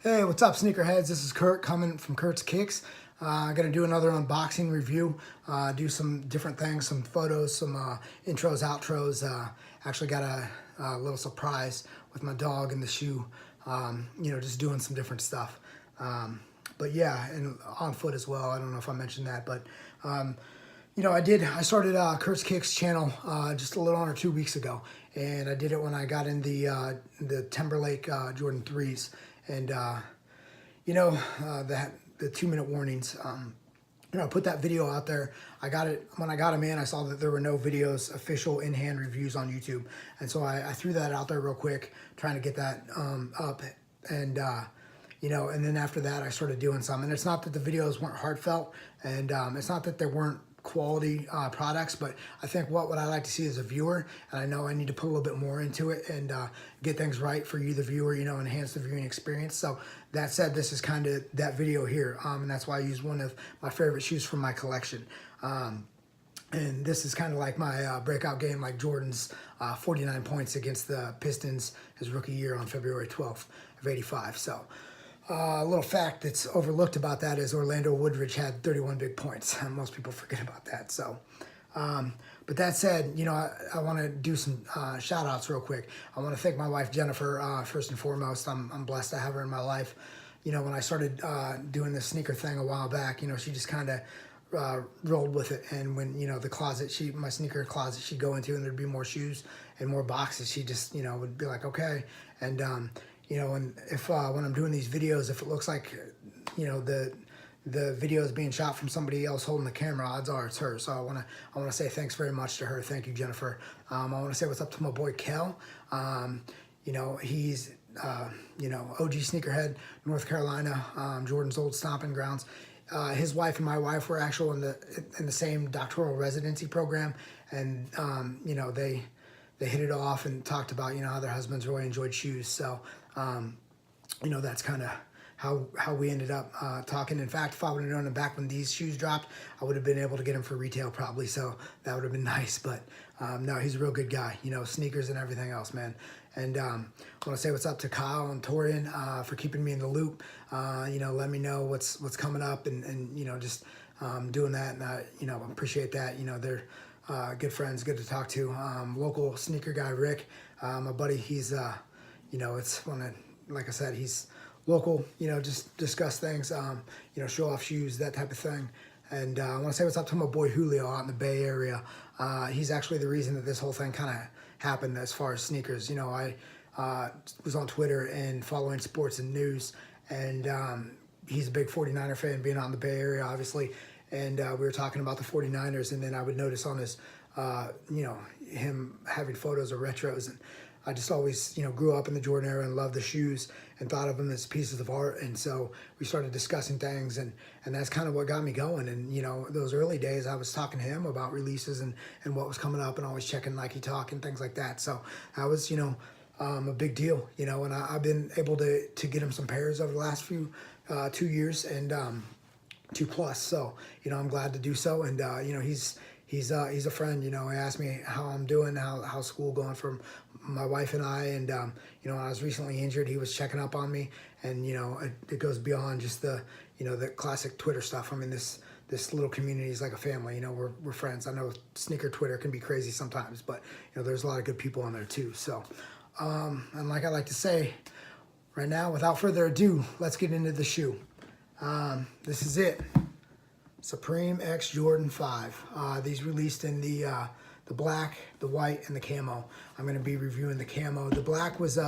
Hey, what's up, sneakerheads? This is Kurt coming from Kurt's Kicks. I'm going to do another unboxing review, do some different things, some photos, some intros, outros. Actually got a little surprise with my dog and the shoe, just doing some different stuff. But yeah, and on foot as well. I don't know if I mentioned that, but I started Kurt's Kicks channel just a little under 2 weeks ago, and I did it when I got in the Timberlake Jordan 3s, and the 2-minute warnings. I put that video out there. I got it when I got them in. I saw that there were no videos, official in-hand reviews on YouTube, and so I threw that out there real quick, trying to get that up, and and then after that I started doing some. And it's not that the videos weren't heartfelt, and it's not that there weren't quality products, but I think what I like to see as a viewer, and I know I need to put a little bit more into it and get things right for you, the viewer, enhance the viewing experience. So that said, this is kind of that video here, and that's why I use one of my favorite shoes from my collection. And this is kind of like my breakout game, like Jordan's 49 points against the Pistons his rookie year on February 12th of '85. So a little fact that's overlooked about that is Orlando Woodridge had 31 big points. Most people forget about that. So, but that said, I want to do some shout outs real quick. I want to thank my wife, Jennifer, first and foremost. I'm blessed to have her in my life. When I started doing this sneaker thing a while back, she just kind of rolled with it. And when, my sneaker closet she'd go into and there'd be more shoes and more boxes, she just, would be like, okay. And, and if when I'm doing these videos, if it looks like, the video is being shot from somebody else holding the camera, odds are it's her. So I want to say thanks very much to her. Thank you, Jennifer. I want to say what's up to my boy Kel. He's OG sneakerhead, North Carolina, Jordan's old stomping grounds. His wife and my wife were actually in the same doctoral residency program, and they hit it off and talked about how their husbands really enjoyed shoes. So that's kind of how we ended up talking. In fact, if I would have known him back when these shoes dropped, I would have been able to get them for retail probably. So that would have been nice. But no, he's a real good guy. Sneakers and everything else, man. And I want to say what's up to Kyle and Torian for keeping me in the loop. Let me know what's coming up, and just doing that. And I appreciate that. They're good friends, good to talk to. Local sneaker guy Rick, my buddy. He's it's like I said, he's local. Just discuss things. Show off shoes, that type of thing. And I want to say what's up to my boy Julio out in the Bay Area. He's actually the reason that this whole thing kind of happened as far as sneakers. I was on Twitter and following sports and news, and he's a big 49er fan, being out in the Bay Area, obviously. And we were talking about the 49ers, and then I would notice on his, him having photos of retros. And I just always, grew up in the Jordan era and loved the shoes and thought of them as pieces of art. And so we started discussing things, and that's kind of what got me going. And, those early days, I was talking to him about releases and what was coming up, and always checking Nike Talk and things like that. So that was, a big deal, and I've been able to get him some pairs over the last 2 years, and 2+. So, I'm glad to do so. And, he's a friend. He asked me how I'm doing, how school going for my wife and I. And, when I was recently injured, he was checking up on me. And, it goes beyond just the classic Twitter stuff. I mean, this little community is like a family. We're friends. I know sneaker Twitter can be crazy sometimes, but, there's a lot of good people on there too. So, and like I like to say right now, without further ado, let's get into the shoe. This is it. Supreme X Jordan 5. These released in the black, the white, and the camo. I'm going to be reviewing the camo. The black was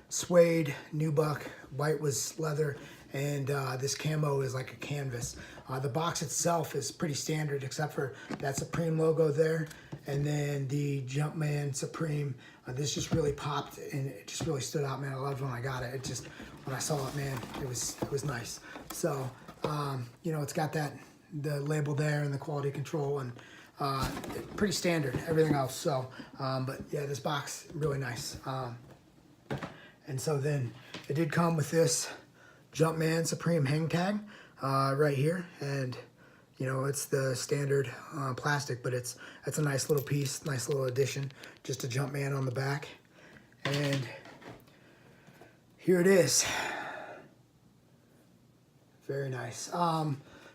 suede, nubuck. White was leather, and this camo is like a canvas. The box itself is pretty standard, except for that Supreme logo there, and then the Jumpman Supreme. This just really popped, and it just really stood out, man. I loved when I got it. It just, when I saw it, man, it was nice. So, it's got the label there and the quality control, and pretty standard, everything else. So, but yeah, this box, really nice. And so then it did come with this Jumpman Supreme hang tag right here, and it's the standard plastic, but it's a nice little piece, nice little addition, just a Jumpman on the back. And here it is. Very nice.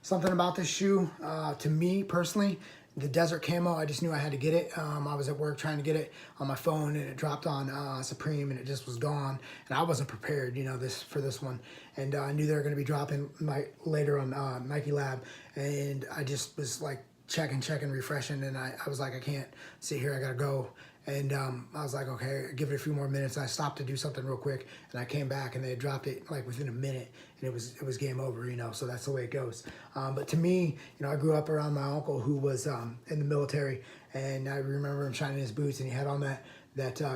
Something about this shoe, to me personally, the Desert Camo, I just knew I had to get it. I was at work trying to get it on my phone, and it dropped on Supreme, and it just was gone. And I wasn't prepared, you know, for this one. And I knew they were going to be dropping later on Nike Lab, and I just was like checking, refreshing, and I was like, I can't sit here, I gotta go. And I was like, okay, give it a few more minutes. I stopped to do something real quick, and I came back, and they had dropped it like within a minute, and it was game over, you know. So that's the way it goes. But to me, you know, I grew up around my uncle who was in the military, and I remember him shining his boots, and he had on that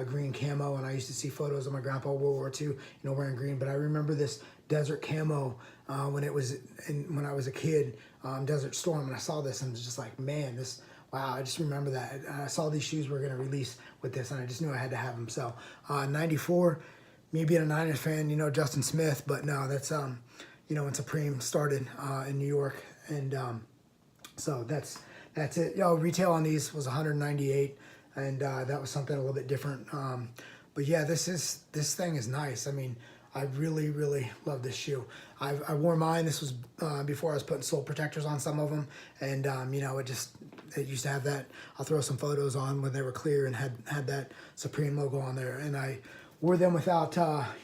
green camo, and I used to see photos of my grandpa World War II, you know, wearing green. But I remember this Desert Camo when I was a kid, Desert Storm, and I saw this, and was just like, man, this. Wow, I just remember that. I saw these shoes were going to release with this, and I just knew I had to have them. So, 94, me being a Niners fan, you know, Justin Smith, but no, that's, you know, when Supreme started in New York, and so that's it. Yo, retail on these was 198, and that was something a little bit different. But yeah, this thing is nice. I mean, I really, really love this shoe. I wore mine. This was before I was putting sole protectors on some of them, and you know, it used to have that. I'll throw some photos on when they were clear and had that Supreme logo on there, and I wore them without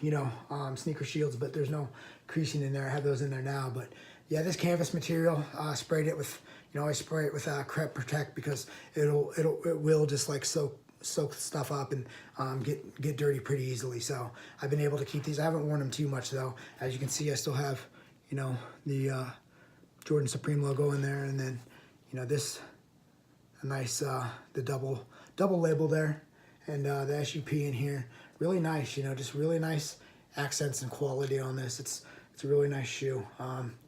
you know, sneaker shields, but there's no creasing in there. I have those in there now, but yeah, this canvas material, sprayed it with, you know, I spray it with Crep Protect because it will just like soak stuff up and get dirty pretty easily. So I've been able to keep these. I haven't worn them too much though. As you can see, I still have, you know, the Jordan Supreme logo in there, and then, you know, this a nice the double label there, and the SUP in here. Really nice, you know, just really nice accents and quality on this. It's a really nice shoe.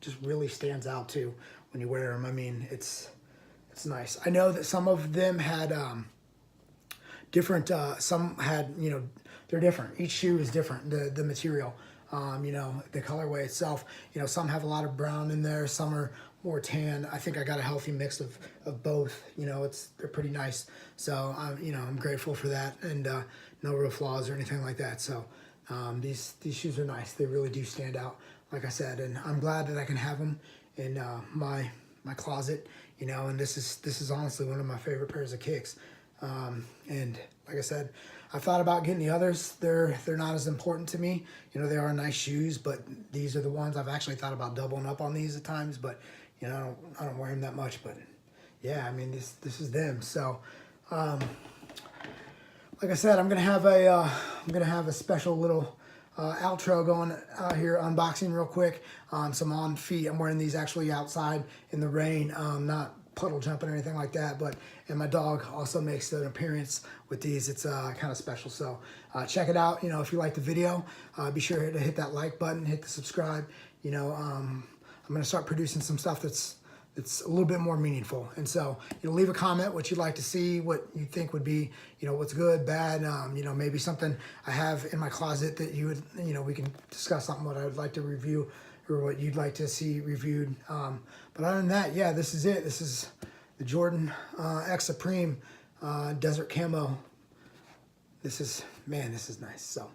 Just really stands out too when you wear them. I mean, it's nice. I know that some of them had different, some had, you know, they're different. Each shoe is different, the material, you know, the colorway itself. You know, some have a lot of brown in there, some are more tan. I think I got a healthy mix of both. You know, they're pretty nice. So, you know, I'm grateful for that, and no real flaws or anything like that. So these shoes are nice. They really do stand out, like I said, and I'm glad that I can have them in my closet, you know, and this is honestly one of my favorite pairs of kicks. And like I said, I've thought about getting the others. They're not as important to me. You know, they are nice shoes, but these are the ones I've actually thought about doubling up on these at times, but you know, I don't wear them that much. But yeah, I mean, this is them. So, like I said, I'm gonna have a special little outro going here, unboxing real quick. Some on feet. I'm wearing these actually outside in the rain, not puddle jumping or anything like that, and my dog also makes an appearance with these. It's kind of special, so check it out. You know, if you like the video, be sure to hit that like button, hit the subscribe. You know, I'm gonna start producing some stuff that's a little bit more meaningful, and so, you know, leave a comment what you'd like to see, what you think would be, you know, what's good, bad, you know, maybe something I have in my closet that you would, you know, we can discuss something what I would like to review or what you'd like to see reviewed. But other than that, yeah, this is it. This is the Jordan X Supreme Desert Camo. This is nice. So,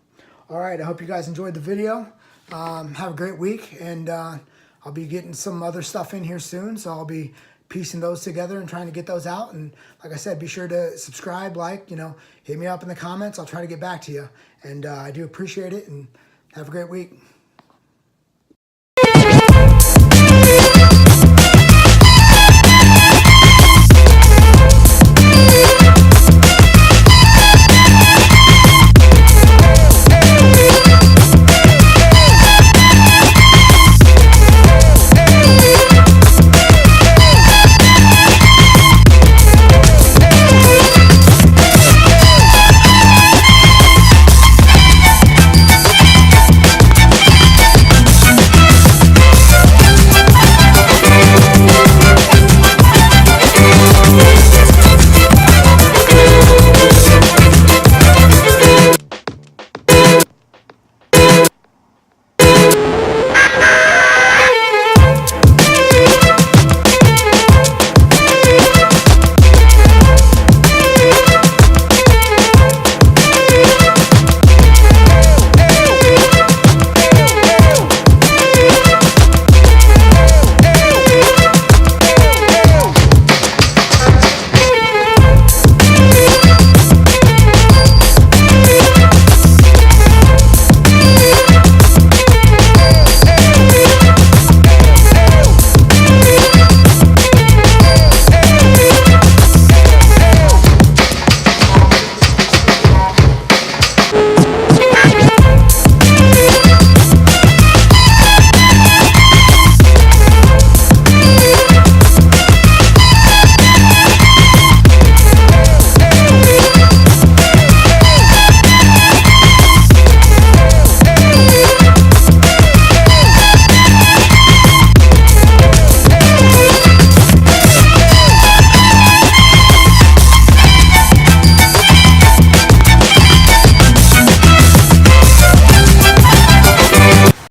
all right, I hope you guys enjoyed the video. Have a great week, and I'll be getting some other stuff in here soon, so I'll be piecing those together and trying to get those out. And like I said, be sure to subscribe, like, you know, hit me up in the comments. I'll try to get back to you, and I do appreciate it, and have a great week.